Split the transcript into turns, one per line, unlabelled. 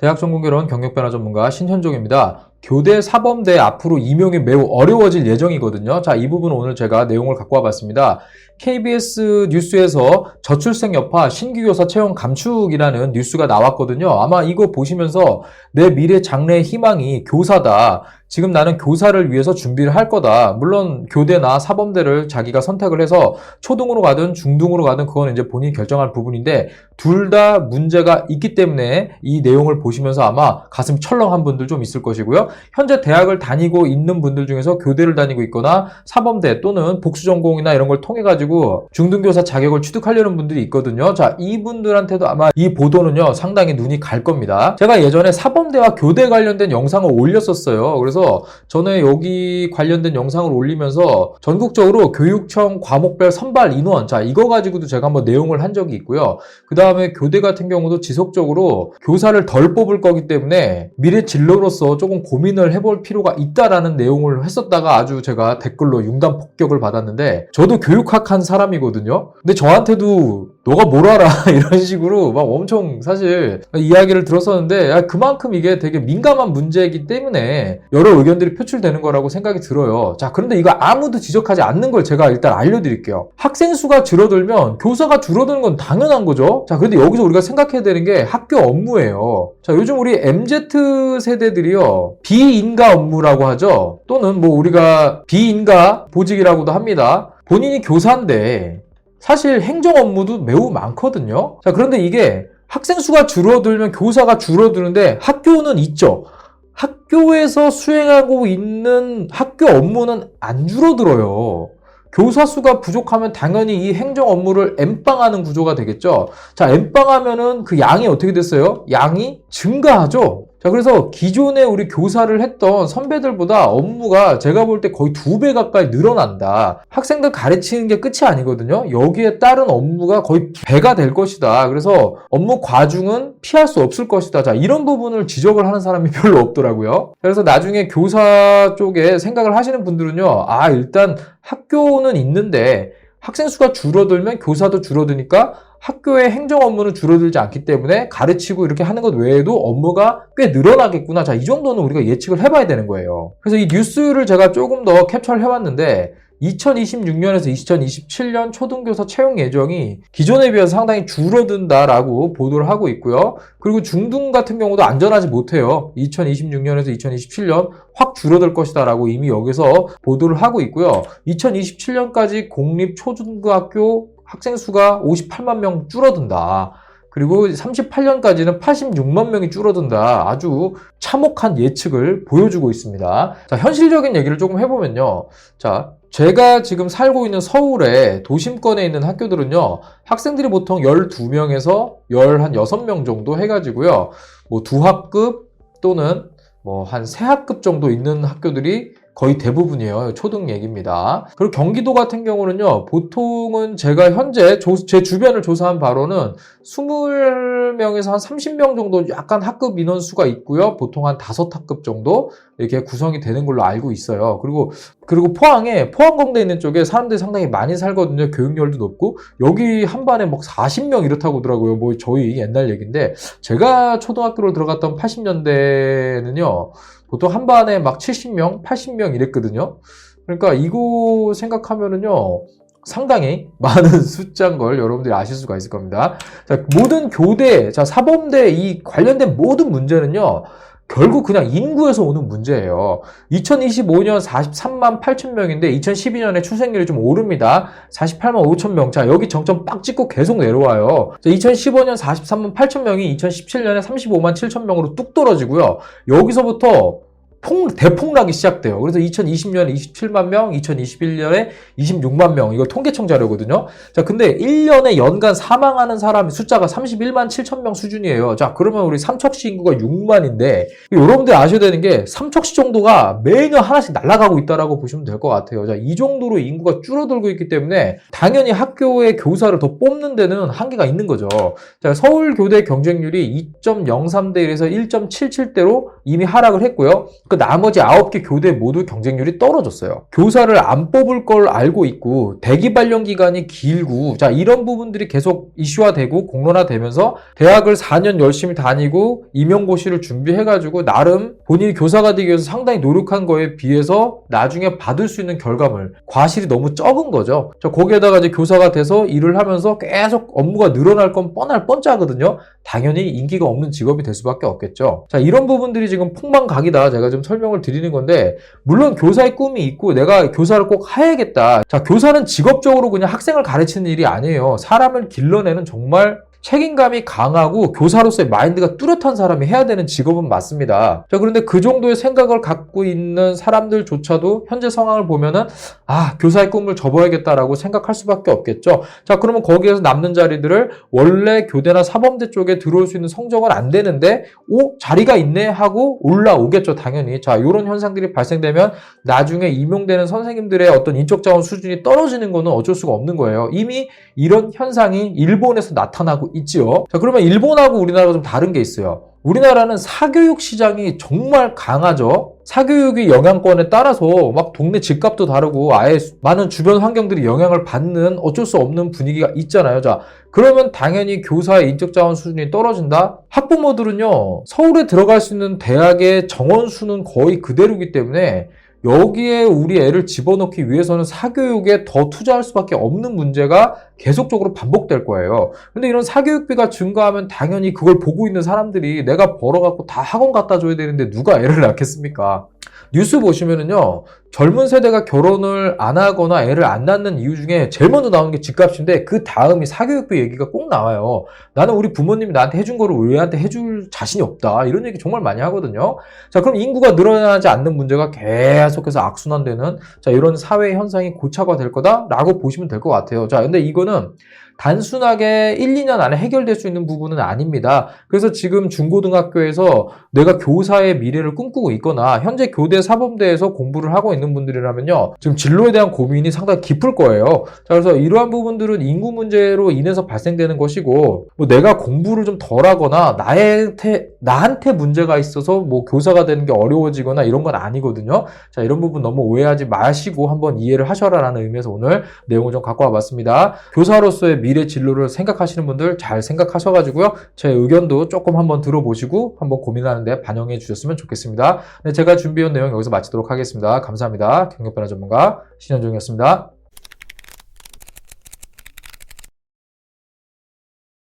대학전공개론 경력변화 전문가 신현종입니다. 교대 사범대 앞으로 임용이 매우 어려워질 예정이거든요. 자, 이 부분 오늘 제가 내용을 갖고 와봤습니다. KBS 뉴스에서 저출생 여파 신규교사 채용 감축이라는 뉴스가 나왔거든요. 아마 이거 보시면서 내 미래 장래의 희망이 교사다. 지금 나는 교사를 위해서 준비를 할 거다. 물론 교대나 사범대를 자기가 선택을 해서 초등으로 가든 중등으로 가든 그건 이제 본인이 결정할 부분인데 둘 다 문제가 있기 때문에 이 내용을 보시면서 아마 가슴 철렁한 분들 좀 있을 것이고요. 현재 대학을 다니고 있는 분들 중에서 교대를 다니고 있거나 사범대 또는 복수전공이나 이런 걸 통해 가지고 중등교사 자격을 취득하려는 분들이 있거든요. 자, 이분들한테도 아마 이 보도는요 상당히 눈이 갈 겁니다. 제가 예전에 사범대와 교대 관련된 영상을 올렸었어요. 그래서 저는 여기 관련된 영상을 올리면서 전국적으로 교육청 과목별 선발 인원, 자, 이거 가지고도 제가 한번 내용을 한 적이 있고요. 그 다음에 교대 같은 경우도 지속적으로 교사를 덜 뽑을 거기 때문에 미래 진로로서 조금 고민을 해볼 필요가 있다라는 내용을 했었다가 아주 제가 댓글로 융단 폭격을 받았는데, 저도 교육학 한 사람이거든요. 근데 저한테도 너가 뭘 알아 이런 식으로 막 엄청 사실 이야기를 들었었는데, 그만큼 이게 되게 민감한 문제이기 때문에 여러 의견들이 표출되는 거라고 생각이 들어요. 자, 그런데 이거 아무도 지적하지 않는 걸 제가 일단 알려드릴게요. 학생 수가 줄어들면 교사가 줄어드는 건 당연한 거죠. 자, 그런데 여기서 우리가 생각해야 되는 게 학교 업무예요. 자, 요즘 우리 MZ 세대들이요, 비인가 업무라고 하죠. 또는 뭐 우리가 비인가 보직이라고도 합니다. 본인이 교사인데 사실 행정 업무도 매우 많거든요. 자, 그런데 이게 학생 수가 줄어들면 교사가 줄어드는데 학교는 있죠. 학교에서 수행하고 있는 학교 업무는 안 줄어들어요. 교사 수가 부족하면 당연히 이 행정 업무를 엠빵하는 구조가 되겠죠. 자, 엠빵하면은 그 양이 어떻게 됐어요? 양이 증가하죠. 자, 그래서 기존에 우리 교사를 했던 선배들보다 업무가 제가 볼 때 거의 2배 가까이 늘어난다. 학생들 가르치는 게 끝이 아니거든요. 여기에 따른 업무가 거의 배가 될 것이다. 그래서 업무 과중은 피할 수 없을 것이다. 자, 이런 부분을 지적을 하는 사람이 별로 없더라고요. 그래서 나중에 교사 쪽에 생각을 하시는 분들은요, 일단 학교는 있는데 학생 수가 줄어들면 교사도 줄어드니까 학교의 행정 업무는 줄어들지 않기 때문에 가르치고 이렇게 하는 것 외에도 업무가 꽤 늘어나겠구나. 자, 이 정도는 우리가 예측을 해봐야 되는 거예요. 그래서 이 뉴스를 제가 조금 더 캡처를 해봤는데 2026년에서 2027년 초등교사 채용 예정이 기존에 비해서 상당히 줄어든다라고 보도를 하고 있고요. 그리고 중등 같은 경우도 안전하지 못해요. 2026년에서 2027년 확 줄어들 것이다라고 이미 여기서 보도를 하고 있고요. 2027년까지 공립 초중고학교 학생 수가 58만 명 줄어든다. 그리고 38년까지는 86만 명이 줄어든다. 아주 참혹한 예측을 보여주고 있습니다. 자, 현실적인 얘기를 조금 해보면요. 자, 제가 지금 살고 있는 서울의 도심권에 있는 학교들은요, 학생들이 보통 12명에서 16명 정도 해가지고요, 뭐 2학급 또는 뭐 한 3학급 정도 있는 학교들이 거의 대부분이에요. 초등 얘기입니다. 그리고 경기도 같은 경우는요, 보통은 제가 현재 제 주변을 조사한 바로는 20명에서 한 30명 정도 약간 학급 인원수가 있고요. 보통 한 5학급 정도 이렇게 구성이 되는 걸로 알고 있어요. 그리고 포항공대 있는 쪽에 사람들이 상당히 많이 살거든요. 교육열도 높고. 여기 한 반에 막 40명 이렇다고 하더라고요. 뭐 저희 옛날 얘기인데, 제가 초등학교로 들어갔던 80년대는요, 보통 한 반에 막 70명, 80명 이랬거든요. 그러니까 이거 생각하면은요, 상당히 많은 숫자인 걸 여러분들이 아실 수가 있을 겁니다. 자, 모든 교대, 자, 사범대 이 관련된 모든 문제는요, 결국 그냥 인구에서 오는 문제예요. 2025년 43만 8천 명인데 2012년에 출생률이 좀 오릅니다. 48만 5천 명. 자, 여기 정점 빡 찍고 계속 내려와요. 자, 2015년 43만 8천 명이 2017년에 35만 7천 명으로 뚝 떨어지고요. 여기서부터 대폭락이 시작돼요. 그래서 2020년에 27만 명, 2021년에 26만 명. 이거 통계청 자료거든요. 자, 근데 1년에 연간 사망하는 사람 숫자가 31만 7천 명 수준이에요. 자, 그러면 우리 삼척시 인구가 6만인데, 여러분들 아셔야 되는 게 삼척시 정도가 매년 하나씩 날아가고 있다라고 보시면 될 것 같아요. 자, 이 정도로 인구가 줄어들고 있기 때문에 당연히 학교의 교사를 더 뽑는 데는 한계가 있는 거죠. 자, 서울교대 경쟁률이 2.03대 1에서 1.77대로 이미 하락을 했고요. 그 나머지 9개 교대 모두 경쟁률이 떨어졌어요. 교사를 안 뽑을 걸 알고 있고 대기 발령 기간이 길고 자 이런 부분들이 계속 이슈화되고 공론화되면서 대학을 4년 열심히 다니고 임용고시를 준비해가지고 나름 본인이 교사가 되기 위해서 상당히 노력한 거에 비해서 나중에 받을 수 있는 결과물, 과실이 너무 적은 거죠. 자, 거기에다가 이제 교사가 돼서 일을 하면서 계속 업무가 늘어날 건 뻔할 뻔짜거든요. 당연히 인기가 없는 직업이 될 수밖에 없겠죠. 자, 이런 부분들이 지금 폭망각이다. 제가 좀 설명을 드리는 건데, 물론 교사의 꿈이 있고 내가 교사를 꼭 해야겠다. 자, 교사는 직업적으로 그냥 학생을 가르치는 일이 아니에요. 사람을 길러내는 정말 책임감이 강하고 교사로서의 마인드가 뚜렷한 사람이 해야 되는 직업은 맞습니다. 자, 그런데 그 정도의 생각을 갖고 있는 사람들조차도 현재 상황을 보면은 교사의 꿈을 접어야겠다라고 생각할 수밖에 없겠죠. 자, 그러면 거기에서 남는 자리들을 원래 교대나 사범대 쪽에 들어올 수 있는 성적은 안 되는데 자리가 있네 하고 올라오겠죠, 당연히. 자, 이런 현상들이 발생되면 나중에 임용되는 선생님들의 어떤 인적 자원 수준이 떨어지는 거는 어쩔 수가 없는 거예요. 이미 이런 현상이 일본에서 나타나고 있지요. 자, 그러면 일본하고 우리나라가 좀 다른 게 있어요. 우리나라는 사교육 시장이 정말 강하죠. 사교육의 영향권에 따라서 막 동네 집값도 다르고 아예 많은 주변 환경들이 영향을 받는 어쩔 수 없는 분위기가 있잖아요. 자, 그러면 당연히 교사의 인적 자원 수준이 떨어진다? 학부모들은요, 서울에 들어갈 수 있는 대학의 정원 수는 거의 그대로이기 때문에 여기에 우리 애를 집어넣기 위해서는 사교육에 더 투자할 수밖에 없는 문제가 계속적으로 반복될 거예요. 근데 이런 사교육비가 증가하면 당연히 그걸 보고 있는 사람들이 내가 벌어갖고 다 학원 갖다 줘야 되는데 누가 애를 낳겠습니까? 뉴스 보시면은요, 젊은 세대가 결혼을 안 하거나 애를 안 낳는 이유 중에 제일 먼저 나오는 게 집값인데 그 다음이 사교육비 얘기가 꼭 나와요. 나는 우리 부모님이 나한테 해준 거를 왜 얘한테 해줄 자신이 없다. 이런 얘기 정말 많이 하거든요. 자, 그럼 인구가 늘어나지 않는 문제가 계속해서 악순환되는 자, 이런 사회 현상이 고착화될 거다라고 보시면 될 것 같아요. 자, 근데 이거는 단순하게 1, 2년 안에 해결될 수 있는 부분은 아닙니다. 그래서 지금 중고등학교에서 내가 교사의 미래를 꿈꾸고 있거나 현재 교대 사범대에서 공부를 하고 있는 분들이라면요, 지금 진로에 대한 고민이 상당히 깊을 거예요. 자, 그래서 이러한 부분들은 인구 문제로 인해서 발생되는 것이고, 뭐 내가 공부를 좀 덜 하거나 나한테 문제가 있어서 뭐 교사가 되는 게 어려워지거나 이런 건 아니거든요. 자, 이런 부분 너무 오해하지 마시고 한번 이해를 하셔라라는 의미에서 오늘 내용을 좀 갖고 와봤습니다. 교사로서의 미래 진로를 생각하시는 분들 잘 생각하셔가지고요, 제 의견도 조금 한번 들어보시고 한번 고민하는데 반영해 주셨으면 좋겠습니다. 네, 제가 준비한 내용 여기서 마치도록 하겠습니다. 감사합니다. 경력변화 전문가 신현종이었습니다.